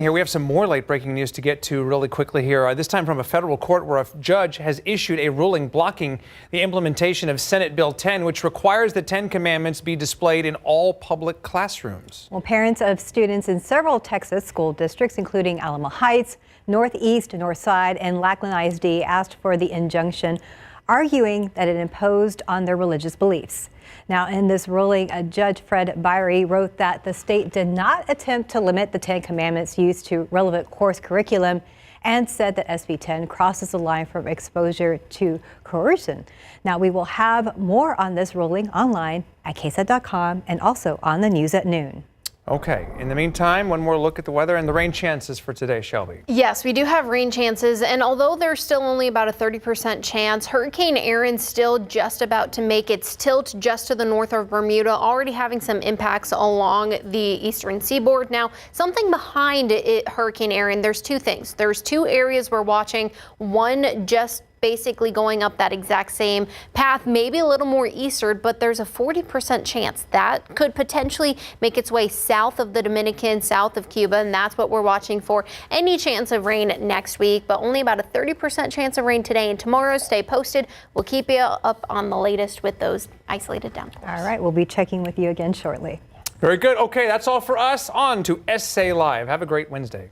Here we have some more late breaking news to get to really quickly here. This time from a federal court where a judge has issued a ruling blocking the implementation of Senate Bill 10, which requires the 10 Commandments be displayed in all public classrooms. Well, parents of students in several Texas school districts, including Alamo Heights, Northeast, Northside, and Lackland ISD, asked for the injunction, arguing that it imposed on their religious beliefs. Now, in this ruling, Judge Fred Byrie wrote that the state did not attempt to limit the 10 Commandments used to relevant course curriculum and said that SB 10 crosses the line from exposure to coercion. Now, we will have more on this ruling online at KSAT.com and also on the news at noon. Okay, in the meantime, one more look at the weather and the rain chances for today, Shelby. Yes, we do have rain chances, and although there's still only about a 30% chance, Hurricane Aaron's still just about to make its tilt just to the north of Bermuda, already having some impacts along the eastern seaboard. Now, something behind Hurricane Aaron, there's two things. There's two areas we're watching, one just basically going up that exact same path, maybe a little more eastward, but there's a 40% chance that could potentially make its way south of the Dominican, south of Cuba, and that's what we're watching for. Any chance of rain next week, but only about a 30% chance of rain today and tomorrow. Stay posted. We'll keep you up on the latest with those isolated downpours. All right, we'll be checking with you again shortly. Very good. Okay, that's all for us. On to SA Live. Have a great Wednesday.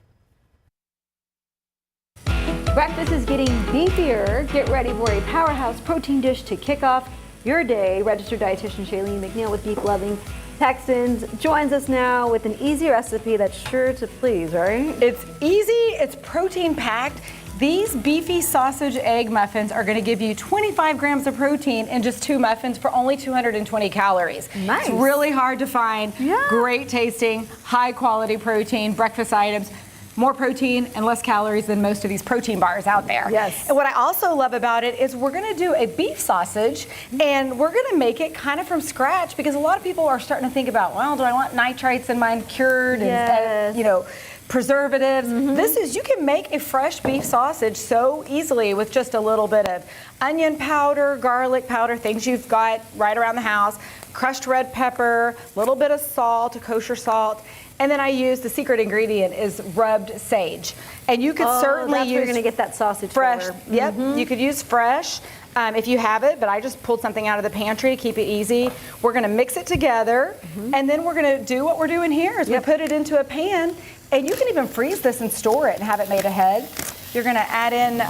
Breakfast is getting beefier. Get ready for a powerhouse protein dish to kick off your day. Registered dietitian Shailene McNeil with Beef Loving Texans joins us now with an easy recipe that's sure to please, right? It's easy, it's protein packed. These beefy sausage egg muffins are going to give you 25 grams of protein in just 2 muffins for only 220 calories. Nice. It's really hard to find. Yeah. Great tasting, high quality protein, breakfast items. More protein and less calories than most of these protein bars out there. Yes. And what I also love about it is we're going to do a beef sausage, and we're going to make it kind of from scratch, because a lot of people are starting to think about, well, do I want nitrates in mine cured Yes. and, preservatives? This is, you can make a fresh beef sausage so easily with just a little bit of onion powder, garlic powder, things you've got right around the house, crushed red pepper, a little bit of salt, kosher salt. And then I use, the secret ingredient is rubbed sage. And you could certainly that's use where you're going to get that sausage fresh. flavor. Yep, you could use fresh if you have it, but I just pulled something out of the pantry to keep it easy. We're going to mix it together, and then we're going to do what we're doing here is we put it into a pan, and you can even freeze this and store it and have it made ahead. You're going to add in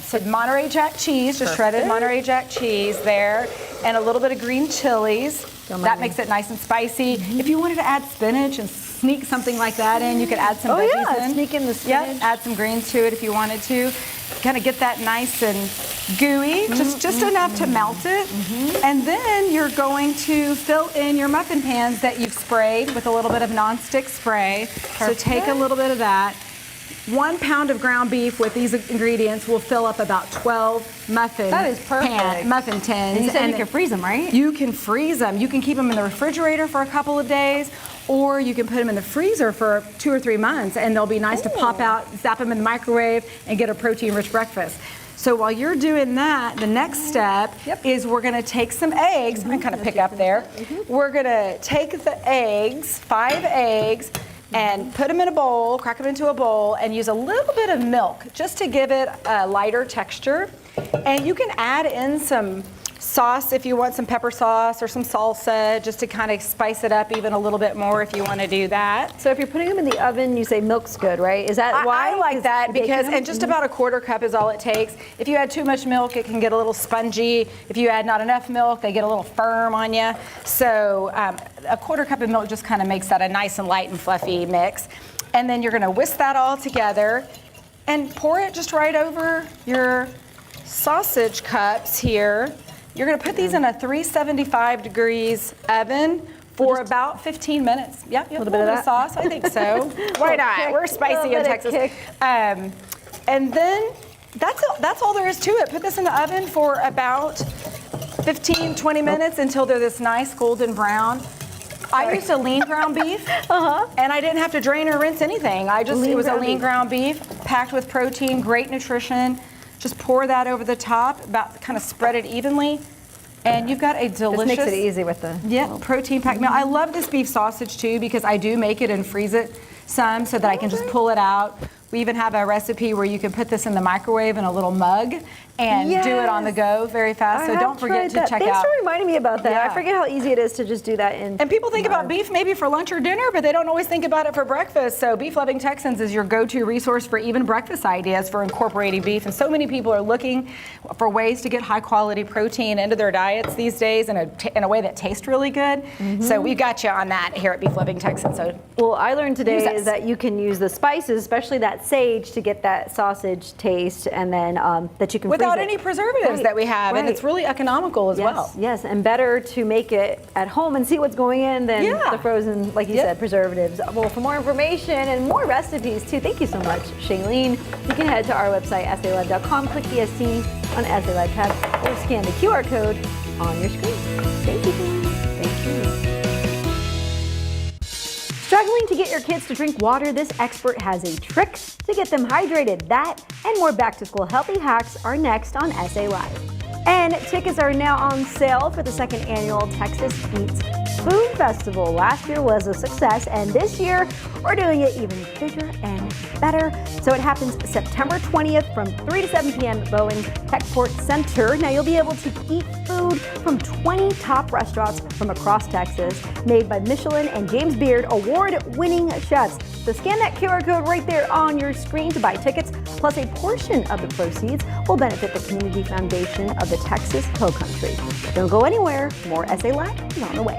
some Monterey Jack cheese, just shredded Monterey Jack cheese there, and a little bit of green chilies. That makes it nice and spicy. If you wanted to add spinach and sneak something like that in, you could add some veggies in. Sneak in the spinach. Yep, add some greens to it if you wanted to. Kind of get that nice and gooey, just enough to melt it. And then you're going to fill in your muffin pans that you've sprayed with a little bit of nonstick spray. So take a little bit of that. 1 pound of ground beef with these ingredients will fill up about 12 muffin muffin tins. And you said you can freeze them, right? You can freeze them. You can keep them in the refrigerator for a couple of days, or you can put them in the freezer for 2 or 3 months, and they'll be nice to pop out, zap them in the microwave, and get a protein-rich breakfast. So while you're doing that, the next step is we're going to take some eggs. I'm going to kind of pick up there. We're going to take the eggs, 5 eggs, and put them in a bowl, crack them into a bowl, and use a little bit of milk just to give it a lighter texture. And you can add in some sauce if you want, some pepper sauce or some salsa, just to kind of spice it up even a little bit more if you want to do that. So if you're putting them in the oven, you say milk's good, right? Is that why? I like that because, and just about a 1/4 cup is all it takes. If you add too much milk, it can get a little spongy. If you add not enough milk, they get a little firm on you. So a 1/4 cup of milk just kind of makes that a nice and light and fluffy mix. And then you're going to whisk that all together and pour it just right over your sausage cups here. You're going to put these in a 375 degrees oven for about 15 minutes. Yeah, a little bit of sauce, I think so. Why not? We're spicy in Texas. And then that's all there is to it. Put this in the oven for about 15, 20 minutes until they're this nice golden brown. I used a lean ground beef, and I didn't have to drain or rinse anything. It was a lean ground beef, packed with protein, great nutrition. Just pour that over the top, kind of spread it evenly, and you've got a delicious. This makes it easy with the protein packed meal. I love this beef sausage too because I do make it and freeze it some so that I can just pull it out. We even have a recipe where you can put this in the microwave in a little mug and do it on the go very fast. So don't forget to check Thanks out. for reminding me about that. Yeah. I forget how easy it is to just do that in. And people think about beef maybe for lunch or dinner, but they don't always think about it for breakfast. So Beef Loving Texans is your go-to resource for even breakfast ideas for incorporating beef. And so many people are looking for ways to get high-quality protein into their diets these days in a way that tastes really good. So we got you on that here at Beef Loving Texans. So Well, I learned today Use us. is that you can use the spices, especially that sage, to get that sausage taste, and then that you can without freeze it. any preservatives Right, that we have, and right. it's really economical as well. Yes, and better to make it at home and see what's going in than Yeah. the frozen, like you Yep. said, preservatives. Well, for more information and more recipes too, thank you so much, Shailene. You can head to our website, SALive.com, click the SC on SA Live tab, or scan the QR code on your screen. Thank you. Thank you. Struggling to get your kids to drink water? This expert has a trick to get them hydrated. That and more back-to-school healthy hacks are next on SA Live. And tickets are now on sale for the second annual Texas Eats Food Festival. Last year was a success, and this year we're doing it even bigger and better. So it happens September 20th from 3 to 7 p.m. at Bowen Techport Center. Now you'll be able to eat food from 20 top restaurants from across Texas, made by Michelin and James Beard award-winning chefs. So scan that QR code right there on your screen to buy tickets, plus a portion of the proceeds will benefit the Community Foundation of the Texas Hill Country. Don't go anywhere. More SA Live is on the way.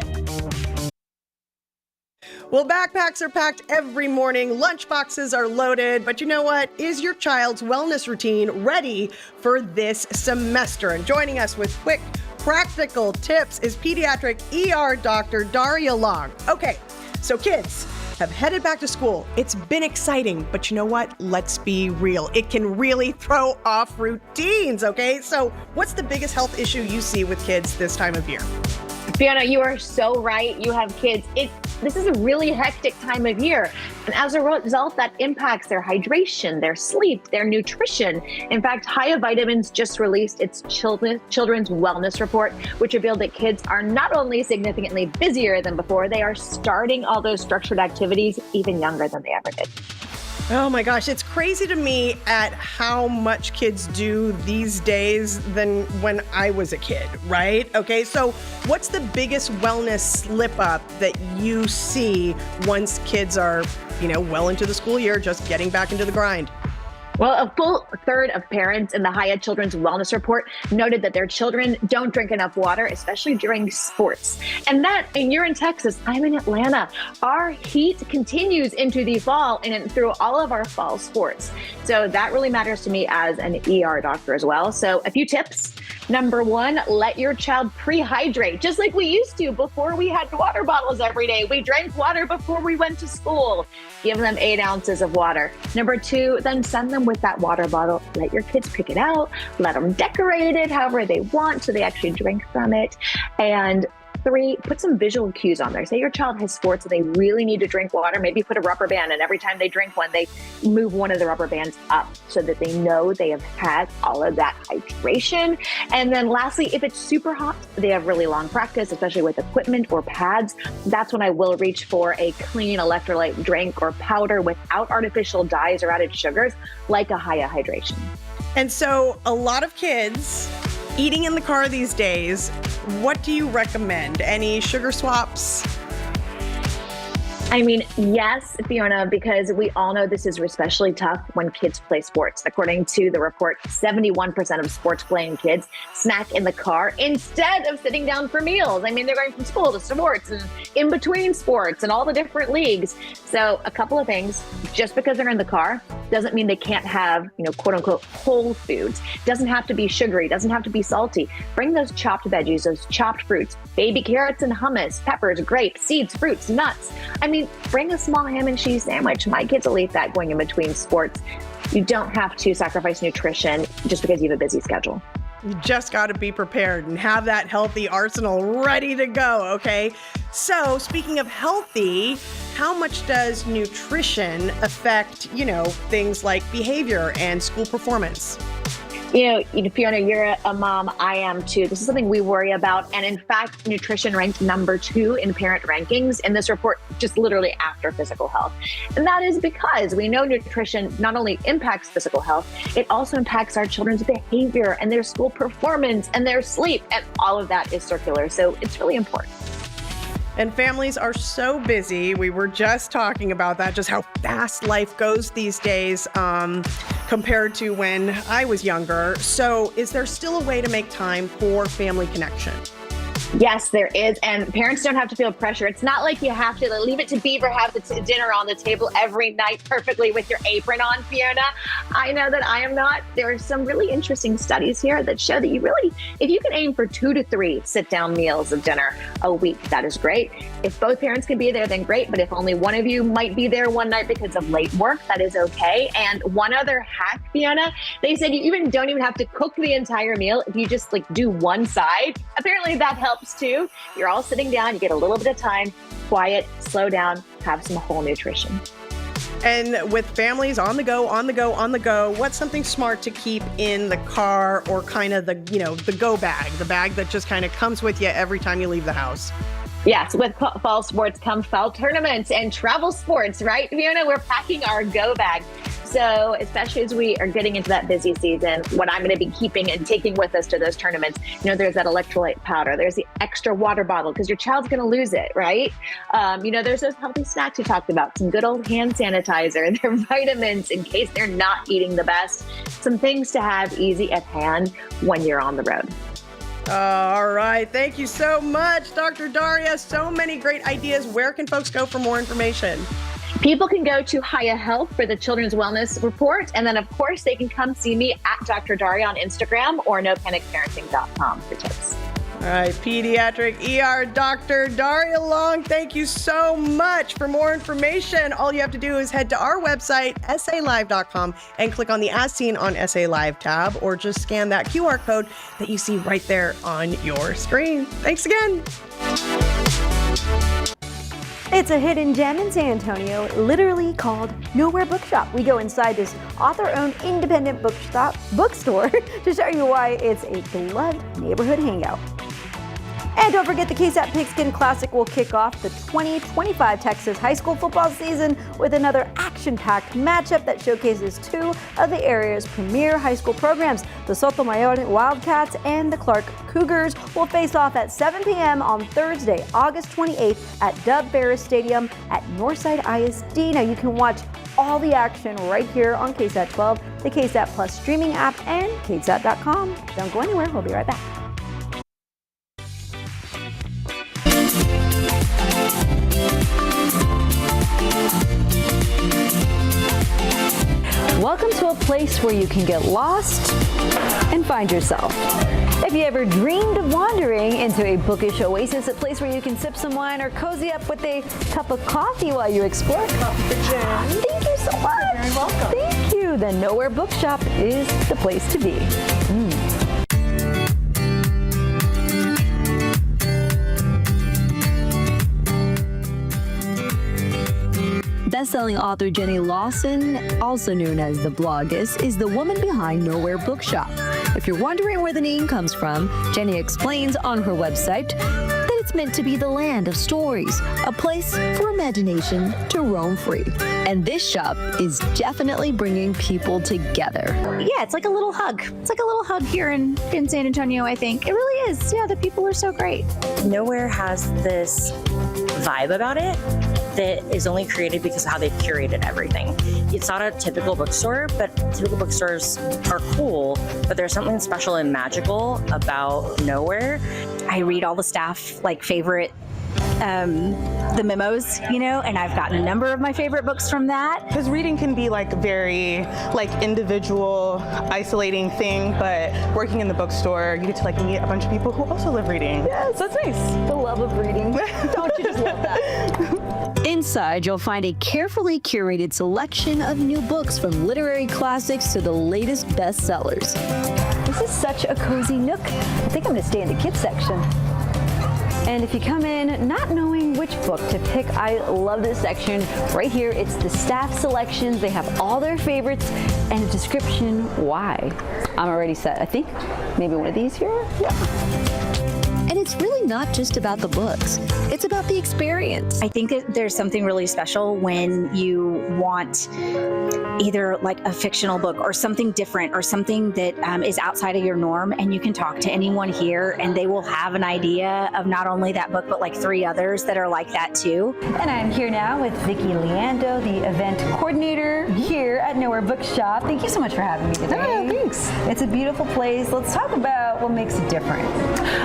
Well, backpacks are packed every morning, lunchboxes are loaded, but you know what? Is your child's wellness routine ready for this semester? And joining us with quick, practical tips is pediatric ER doctor Daria Long. Okay, so kids have headed back to school. It's been exciting, but you know what? Let's be real. It can really throw off routines, okay? So what's the biggest health issue you see with kids this time of year? Fiona, you are so right. You have kids. This is a really hectic time of year. And as a result, that impacts their hydration, their sleep, their nutrition. In fact, High Vitamins just released its children's wellness report, which revealed that kids are not only significantly busier than before, they are starting all those structured activities even younger than they ever did. Oh my gosh, it's crazy to me at how much kids do these days than when I was a kid, right? Okay, so what's the biggest wellness slip up that you see once kids are, well into the school year, just getting back into the grind? Well, a full third of parents in the Hyatt Children's Wellness Report noted that their children don't drink enough water, especially during sports. And you're in Texas, I'm in Atlanta. Our heat continues into the fall and through all of our fall sports. So that really matters to me as an ER doctor as well. So a few tips. Number one, let your child pre-hydrate, just like we used to before we had water bottles every day. We drank water before we went to school. Give them 8 ounces of water. Number two, then send them with that water bottle. Let your kids pick it out. Let them decorate it however they want so they actually drink from it. And 3, put some visual cues on there. Say your child has sports and they really need to drink water. Maybe put a rubber band, and every time they drink one, they move one of the rubber bands up so that they know they have had all of that hydration. And then lastly, if it's super hot, they have really long practice, especially with equipment or pads, that's when I will reach for a clean electrolyte drink or powder without artificial dyes or added sugars, like a Haya Hydration. And so a lot of kids eating in the car these days, what do you recommend? Any sugar swaps? I mean, yes, Fiona, because we all know this is especially tough when kids play sports. According to the report, 71% of sports playing kids snack in the car instead of sitting down for meals. I mean, they're going from school to sports and in between sports and all the different leagues. So a couple of things, just because they're in the car doesn't mean they can't have, quote unquote, whole foods. Doesn't have to be sugary, doesn't have to be salty. Bring those chopped veggies, those chopped fruits, baby carrots and hummus, peppers, grapes, seeds, fruits, nuts. I mean, bring a small ham and cheese sandwich. My kids will eat that going in between sports. You don't have to sacrifice nutrition just because you have a busy schedule. You just got to be prepared and have that healthy arsenal ready to go, okay? So speaking of healthy, how much does nutrition affect, things like behavior and school performance? Fiona, you're a mom. I am too. This is something we worry about. And in fact, nutrition ranked number 2 in parent rankings in this report, just literally after physical health. And that is because we know nutrition not only impacts physical health, it also impacts our children's behavior and their school performance and their sleep. And all of that is circular. So it's really important. And families are so busy. We were just talking about that, just how fast life goes these days compared to when I was younger. So is there still a way to make time for family connection? Yes, there is. And parents don't have to feel pressure. It's not like you have to leave it to Beaver, have the dinner on the table every night perfectly with your apron on, Fiona. I know that I am not. There are some really interesting studies here that show that you really, if you can aim for 2 to 3 sit-down meals of dinner a week, that is great. If both parents can be there, then great. But if only one of you might be there one night because of late work, that is okay. And one other hack, Fiona, they said you don't even have to cook the entire meal. If you just do one side, apparently that helps too. You're all sitting down, you get a little bit of time, quiet, slow down, have some whole nutrition. And with families on the go, what's something smart to keep in the car or kind of the go bag, the bag that just kind of comes with you every time you leave the house? Yes, with fall sports come fall tournaments and travel sports, right, Fiona? We're packing our go bag. So especially as we are getting into that busy season, what I'm going to be keeping and taking with us to those tournaments, there's that electrolyte powder, there's the extra water bottle because your child's going to lose it, right? There's those healthy snacks you talked about, some good old hand sanitizer, their vitamins in case they're not eating the best, some things to have easy at hand when you're on the road. All right. Thank you so much, Dr. Daria. So many great ideas. Where can folks go for more information? People can go to Hiya Health for the Children's Wellness Report. And then, of course, they can come see me at Dr. Daria on Instagram or nopanicparenting.com for tips. All right, pediatric ER Dr. Daria Long, thank you so much. For more information, all you have to do is head to our website, salive.com, and click on the As Seen on SA Live tab, or just scan that QR code that you see right there on your screen. Thanks again. It's a hidden gem in San Antonio, literally called Nowhere Bookshop. We go inside this author-owned independent bookstore to show you why it's a beloved neighborhood hangout. And don't forget the KSAT Pigskin Classic will kick off the 2025 Texas high school football season with another action-packed matchup that showcases 2 of the area's premier high school programs. The Sotomayor Wildcats and the Clark Cougars will face off at 7 p.m. on Thursday, August 28th at Dub Ferris Stadium at Northside ISD. Now you can watch all the action right here on KSAT 12, the KSAT Plus streaming app, and KSAT.com. Don't go anywhere. We'll be right back. Welcome to a place where you can get lost and find yourself. If you ever dreamed of wandering into a bookish oasis, a place where you can sip some wine or cozy up with a cup of coffee while you explore. Thank you so much. You're very welcome. Thank you. Then Nowhere Bookshop is the place to be. Best-selling author Jenny Lawson, also known as the Bloggess, is the woman behind Nowhere Bookshop. If you're wondering where the name comes from, Jenny explains on her website that it's meant to be the land of stories, a place for imagination to roam free. And this shop is definitely bringing people together. Yeah, it's like a little hug. It's like a little hug here in San Antonio, I think. It really is. Yeah, the people are so great. Nowhere has this vibe about it that is only created because of how they've curated everything. It's not a typical bookstore, but typical bookstores are cool, but there's something special and magical about Nowhere. I read all the staff favorite the memos, and I've gotten a number of my favorite books from that. Because reading can be very individual, isolating thing, but working in the bookstore, you get to meet a bunch of people who also love reading. Yes, so that's nice. The love of reading. Don't you just love that? Inside, you'll find a carefully curated selection of new books from literary classics to the latest bestsellers. This is such a cozy nook. I think I'm going to stay in the kids section. And if you come in not knowing which book to pick, I love this section right here. It's the staff selections. They have all their favorites and a description why. I'm already set. I think maybe one of these here. Yeah. And it's really not just about the books. It's about the experience. I think that there's something really special when you want either like a fictional book or something different or something that is outside of your norm, and you can talk to anyone here and they will have an idea of not only that book but like 3 others that are like that too. And I'm here now with Vicki Leando, the event coordinator here at Nowhere Bookshop. Thank you so much for having me today. Oh, thanks. It's a beautiful place. Let's talk about what makes it different.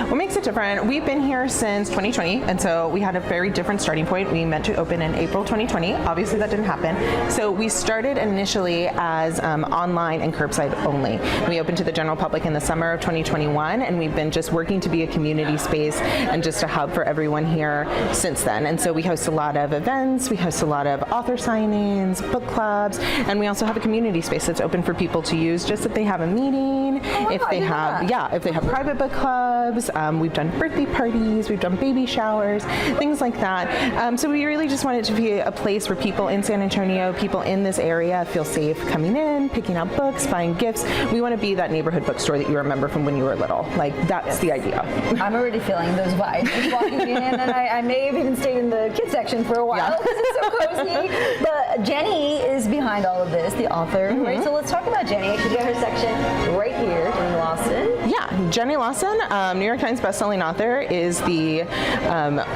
What makes it different? We've been here since 2020, and so we had a very different starting point. We meant to open in April 2020. Obviously, that didn't happen. So we started initially as online and curbside only. We opened to the general public in the summer of 2021, and we've been just working to be a community space and just a hub for everyone here since then. And so we host a lot of events, we host a lot of author signings, book clubs, and we also have a community space that's open for people to use just if they have a meeting, if they have private book clubs. We've done birthday parties, we've done baby showers, things like that. So we really just want it to be a place where people in San Antonio, people in this area feel safe coming in, picking out books, buying gifts. We want to be that neighborhood bookstore that you remember from when you were little. Like, that's the idea. I'm already feeling those vibes. Just walking in, and I may have even stayed in the kids section for a while because it's so cozy. But Jenny is behind all of this, the author, right? So let's talk about Jenny. She's got her section right here, Jenny Lawson. Yeah, Jenny Lawson, New York Times bestselling author, is the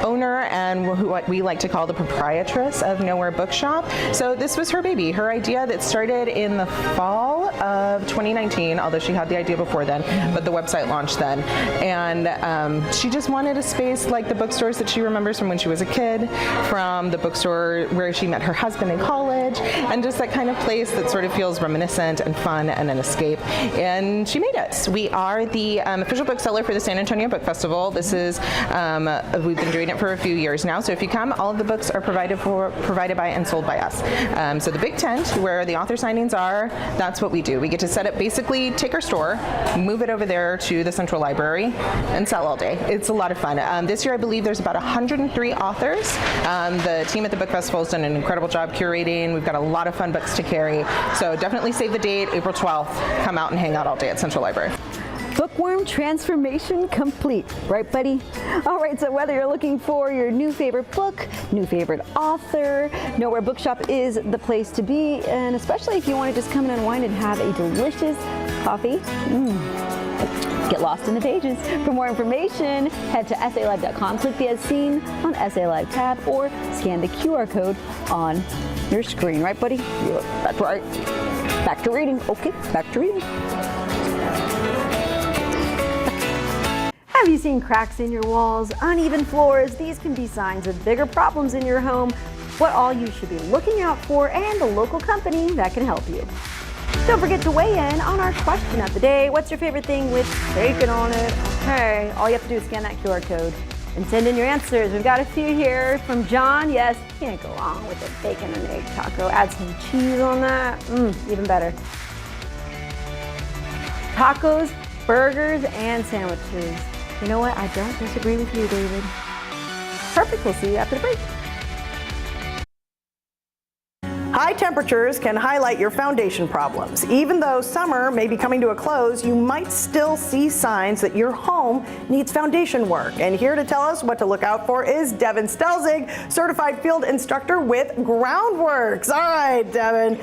owner and what we like to call the proprietress of Nowhere Bookshop. So this was her baby, her idea that started in the fall of 2019, although she had the idea before then, but the website launched then. And she just wanted a space like the bookstores that she remembers from when she was a kid, from the bookstore where she met her husband in college, and just that kind of place that sort of feels reminiscent and fun and an escape. And she made it. We are the official bookseller for the San Antonio Book Festival. This is, we've been doing it for a few years now. So if you come, all of the books are provided by and sold by us. So the big tent where the author signings are, that's what we do. We get to set up, basically take our store, move it over there to the Central Library, and sell all day. It's a lot of fun. This year, I believe there's about 103 authors. The team at the Book Festival has done an incredible job curating. We've got a lot of fun books to carry. So definitely save the date, April 12th. Come out and hang out all day at Central Library. Bookworm transformation complete, right, buddy? All right, so whether you're looking for your new favorite book, new favorite author, Nowhere Bookshop is the place to be, and especially if you want to just come and unwind and have a delicious coffee. Get lost in the pages. For more information, head to SALive.com, click the As Seen on SA Live tab, or scan the QR code on your screen, right, buddy? Yeah, that's right. Back to reading. Okay, back to reading. Have you seen cracks in your walls, uneven floors? These can be signs of bigger problems in your home, what all you should be looking out for, and the local company that can help you. Don't forget to weigh in on our question of the day. What's your favorite thing with bacon on it? Okay, all you have to do is scan that QR code and send in your answers. We've got a few here from John. Yes, can't go wrong with a bacon and egg taco. Add some cheese on that, even better. Tacos, burgers, and sandwiches. You know what? I don't disagree with you, David. Perfect. We'll see you after the break. High temperatures can highlight your foundation problems. Even though summer may be coming to a close, you might still see signs that your home needs foundation work. And here to tell us what to look out for is Devin Stelzig, certified field instructor with Groundworks. All right, Devin.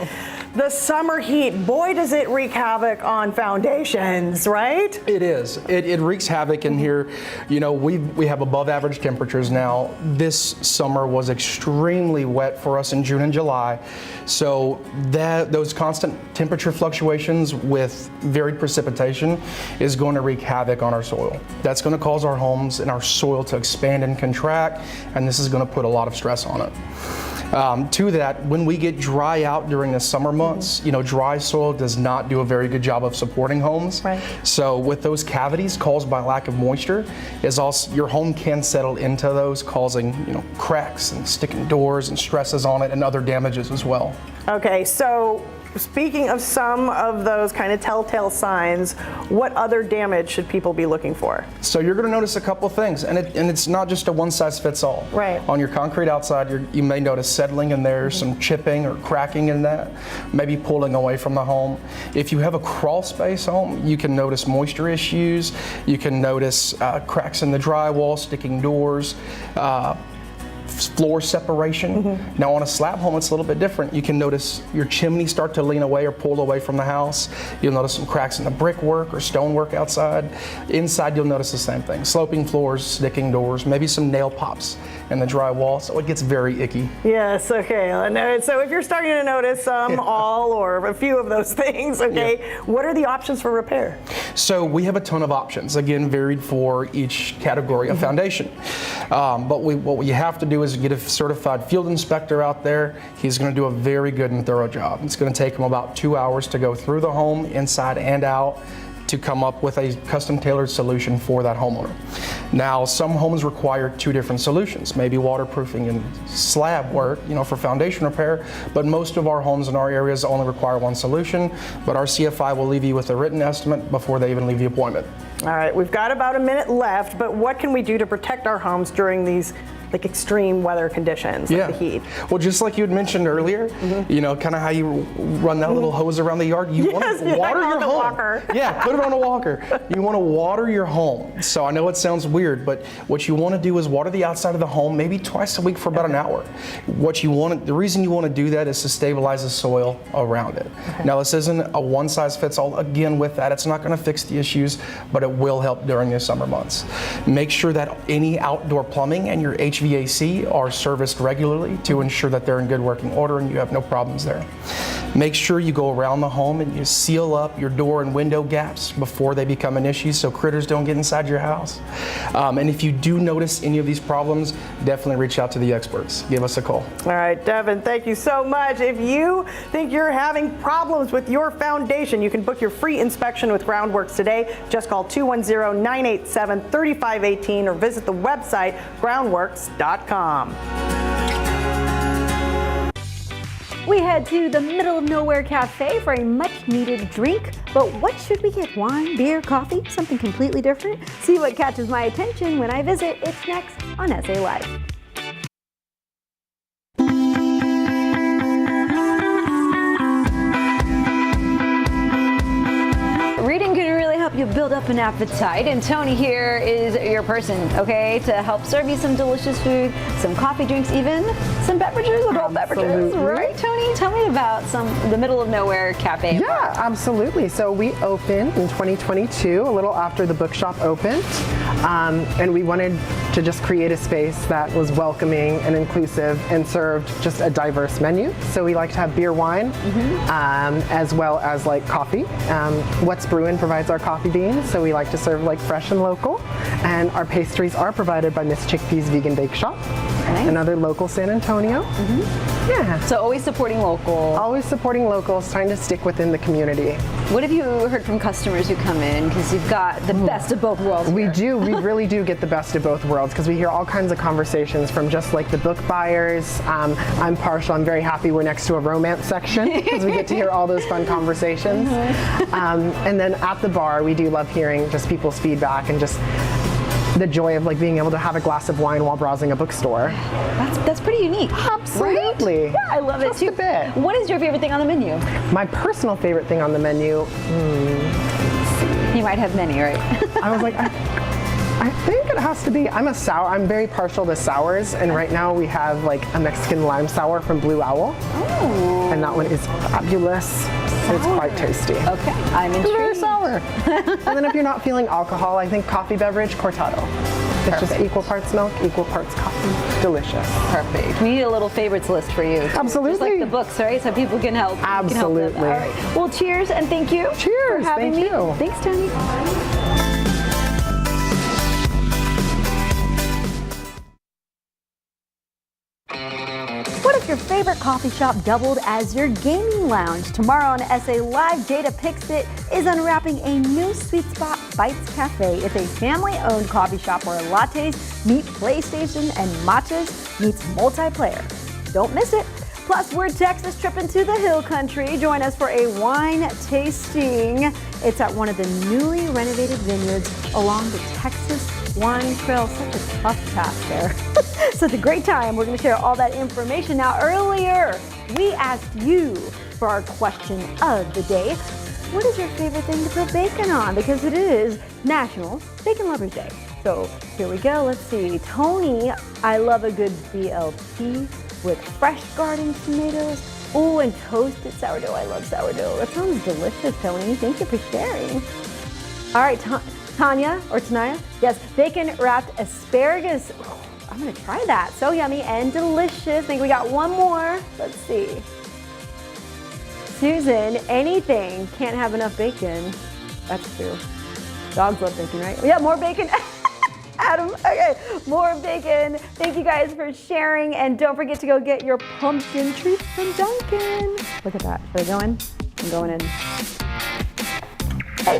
The summer heat, boy, does it wreak havoc on foundations, right? It is. It wreaks havoc in here. You know, we have above average temperatures now. This summer was extremely wet for us in June and July. So those constant temperature fluctuations with varied precipitation is going to wreak havoc on our soil. That's going to cause our homes and our soil to expand and contract, and this is going to put a lot of stress on it. To that, when we get dry out during the summer months, you know, dry soil does not do a very good job of supporting homes. Right. So with those cavities caused by lack of moisture, is also your home can settle into those, causing, you know, cracks and sticking doors and stresses on it and other damages as well. Okay, so speaking of some of those kind of telltale signs, what other damage should people be looking for? So you're going to notice a couple things, and it's not just a one-size-fits-all. Right. On your concrete outside, you may notice settling in there, some chipping or cracking in that, maybe pulling away from the home. If you have a crawl space home, you can notice moisture issues. You can notice cracks in the drywall, sticking doors, floor separation. Now on a slab home, it's a little bit different. You can notice your chimney start to lean away or pull away from the house. You'll notice some cracks in the brickwork or stonework outside. Inside, you'll notice the same thing. Sloping floors, sticking doors, maybe some nail pops in the drywall, so it gets very icky. Yes, okay. So if you're starting to notice some, all, or a few of those things, okay, what are the options for repair? So we have a ton of options, again, varied for each category of foundation. But what we have to do is get a certified field inspector out there. He's going to do a very good and thorough job. It's going to take him about 2 hours to go through the home, inside and out, to come up with a custom tailored solution for that homeowner. Now, some homes require two different solutions, maybe waterproofing and slab work, for foundation repair, but most of our homes in our areas only require one solution, but our CFI will leave you with a written estimate before they even leave the appointment. All right, we've got about a minute left, but what can we do to protect our homes during these extreme weather conditions, like the heat? Well, just like you had mentioned earlier, kind of how you run that little hose around the yard. You want to water your home. Walker. Yeah, put it on a walker. You want to water your home. So I know it sounds weird, but what you want to do is water the outside of the home maybe twice a week for about an hour. The reason you want to do that is to stabilize the soil around it. Now, this isn't a one-size-fits-all. Again, with that, it's not going to fix the issues, but it will help during the summer months. Make sure that any outdoor plumbing and your HVAC are serviced regularly to ensure that they're in good working order and you have no problems there. Make sure you go around the home and you seal up your door and window gaps before they become an issue so critters don't get inside your house. And if you do notice any of these problems, definitely reach out to the experts. Give us a call. All right, Devin, thank you so much. If you think you're having problems with your foundation, you can book your free inspection with Groundworks today. Just call 210-987-3518 or visit the website groundworks.com. We head to the Middle of Nowhere Cafe for a much needed drink. But what should we get? Wine, beer, coffee, something completely different? See what catches my attention when I visit. It's next on SA Live. Reading can really help you build up an appetite, and Tony here is your person, okay, to help serve you some delicious food, some coffee, drinks, even some beverages, adult beverages, right, Tony? Tell me about the Middle of Nowhere Cafe. Yeah, absolutely. So we opened in 2022, a little after the bookshop opened, and we wanted to just create a space that was welcoming and inclusive and served just a diverse menu. So we like to have beer, wine, as well as coffee. What's Brewin provides our coffee beans, so we like to serve fresh and local. And our pastries are provided by Miss Chickpea's Vegan Bake Shop, another local San Antonio. Yeah. So always supporting local. Always supporting locals, trying to stick within the community. What have you heard from customers who come in? Because you've got the best of both worlds. We do. We really do get the best of both worlds because we hear all kinds of conversations from just the book buyers. I'm partial. I'm very happy we're next to a romance section because we get to hear all those fun conversations. And then at the bar, we do love hearing just people's feedback and just the joy of being able to have a glass of wine while browsing a bookstore. That's pretty unique. Absolutely. Right? Yeah, I love it too. A bit. What is your favorite thing on the menu? My personal favorite thing on the menu. You might have many, right? I was I think it has to be. I'm very partial to sours, and right now we have a Mexican lime sour from Blue Owl. Oh. And that one is fabulous. And it's quite tasty. Okay, I'm intrigued. It's very sour. And then if you're not feeling alcohol, I think coffee beverage, cortado. It's just equal parts milk, equal parts coffee. Delicious. Perfect. We need a little favorites list for you. Absolutely. Just like the books, right? So people can help. Absolutely. All right. Well, cheers and thank you. Cheers. For having me. You. Thanks, Tony. What if your favorite coffee shop doubled as your gaming lounge? Tomorrow on SA Live, Jada Pickett is unwrapping a new sweet spot, Bites Cafe. It's a family-owned coffee shop where lattes meet PlayStation and matchas meets multiplayer. Don't miss it. Plus, we're Texas tripping to the hill country. Join us for a wine tasting. It's at one of the newly renovated vineyards along the Texas Wine Trail. Such a tough task there. Such a great time. We're going to share all that information. Now, earlier, we asked you for our question of the day. What is your favorite thing to put bacon on? Because it is National Bacon Lovers Day. So here we go. Let's see. Tony, I love a good BLT with fresh garden tomatoes. Oh, and toasted sourdough. I love sourdough. That sounds delicious, Tony. Thank you for sharing. All right, Tanya or Tanaya? Yes, bacon wrapped asparagus. Oh, I'm gonna try that. So yummy and delicious. I think we got one more. Let's see. Susan, anything can't have enough bacon. That's true. Dogs love bacon, right? Yeah, more bacon. Adam, okay, more bacon. Thank you guys for sharing, and don't forget to go get your pumpkin treats from Dunkin'. Look at that. Should I go in? I'm going in. Hey.